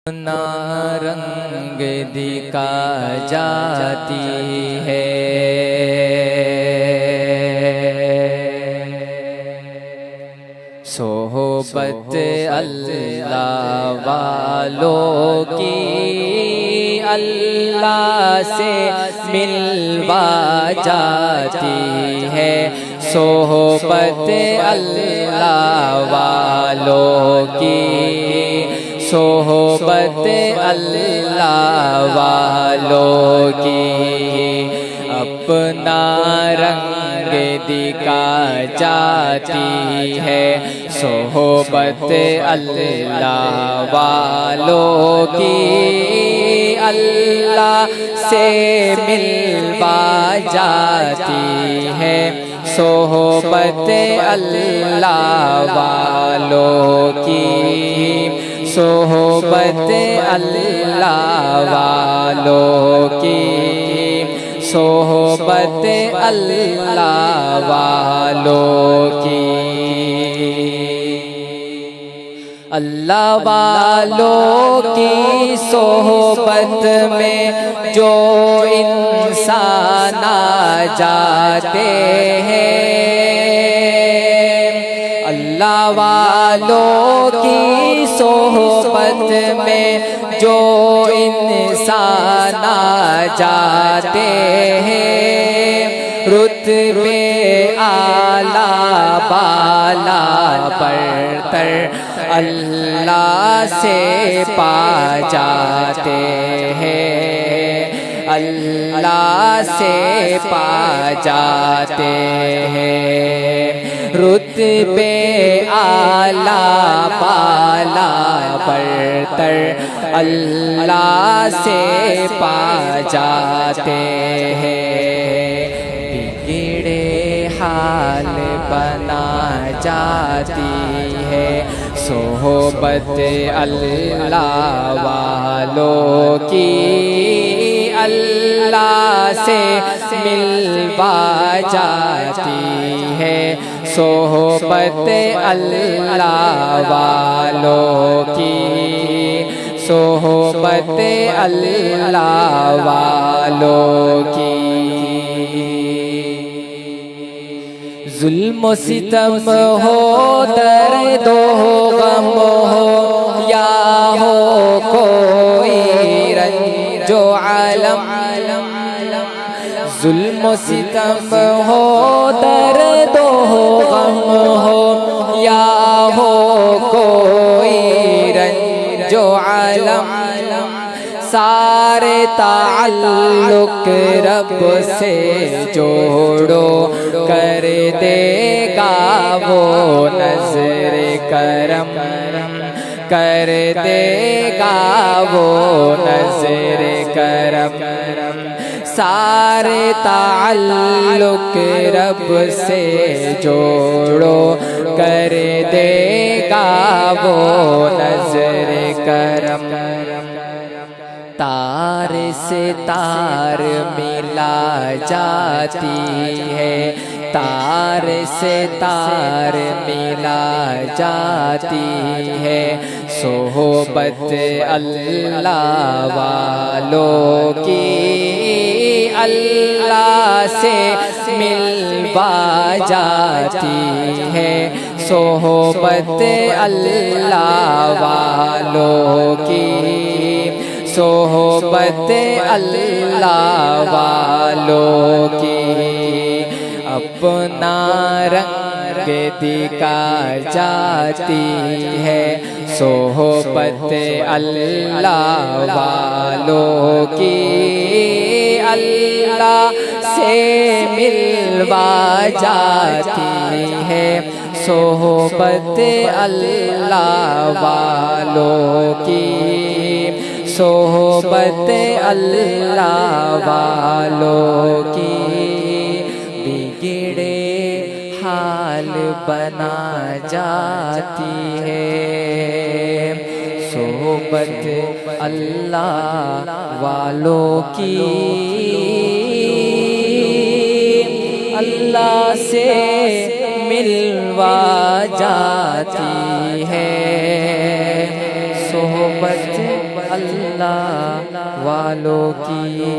اپنا رنگ دکھا جاتی ہے، صحبت اللہ والوں کی اللہ سے ملوا جاتی ہے، صحبت اللہ والوں کی، صحبت اللہ والوں کی اپنا رنگ دکھا جاتی ہے، صحبت اللہ والوں کی اللہ سے ملوا جاتی ہے، صحبت اللہ والوں کی، صحبت اللہ والوں کی، صحبت اللہ والوں کی۔ اللہ والوں کی صحبت میں جو انسان آ جاتے ہیں، اللہ والوں کی صحبت میں جو انسان آ جاتے ہیں، رتبے اعلیٰ بالا برتر اللہ سے پا جاتے ہیں، اللہ سے پا جاتے ہیں، رتبے اعلیٰ بالا برتر اللہ سے پا جاتے ہیں، بگڑے حال بنا جاتی ہے، صحبت اللہ والوں کی اللہ سے ملوا جاتی ہے، صحبت اللہ والوں کی، صحبت اللہ والوں کی۔ ظلم و ستم ہو، درد و غم ہو، یا ہو کوئی رنج و علم، ظلم و ستم ہو، درد و غم ہو، یا ہو کوئی رنج و علم، سارے تعلق رب سے جوڑو، کر دے گا وہ نظر کرم، کر دے گا وہ نظر کرم، سارے تعلق رب سے جوڑو، کر دے گا وہ نظر کرم، تار سے تار ملا جاتی ہے، تار سے تار ملا جاتی ہے، صحبت اللہ والوں کی اللہ سے ملوا جاتی ہے، صحبت اللہ والوں کی، صحبت اللہ والوں کی اپنا رنگ دکھا جاتی ہے، صحبت اللہ والوں کی اللہ سے ملوا جاتی ہے، صحبت اللہ والوں کی، صحبت اللہ والوں کی، بگڑے حال بنا جاتی ہے، صحبت اللہ والوں کی اللہ سے ملوا جاتی ہے، صحبت محبت اللہ والوں کی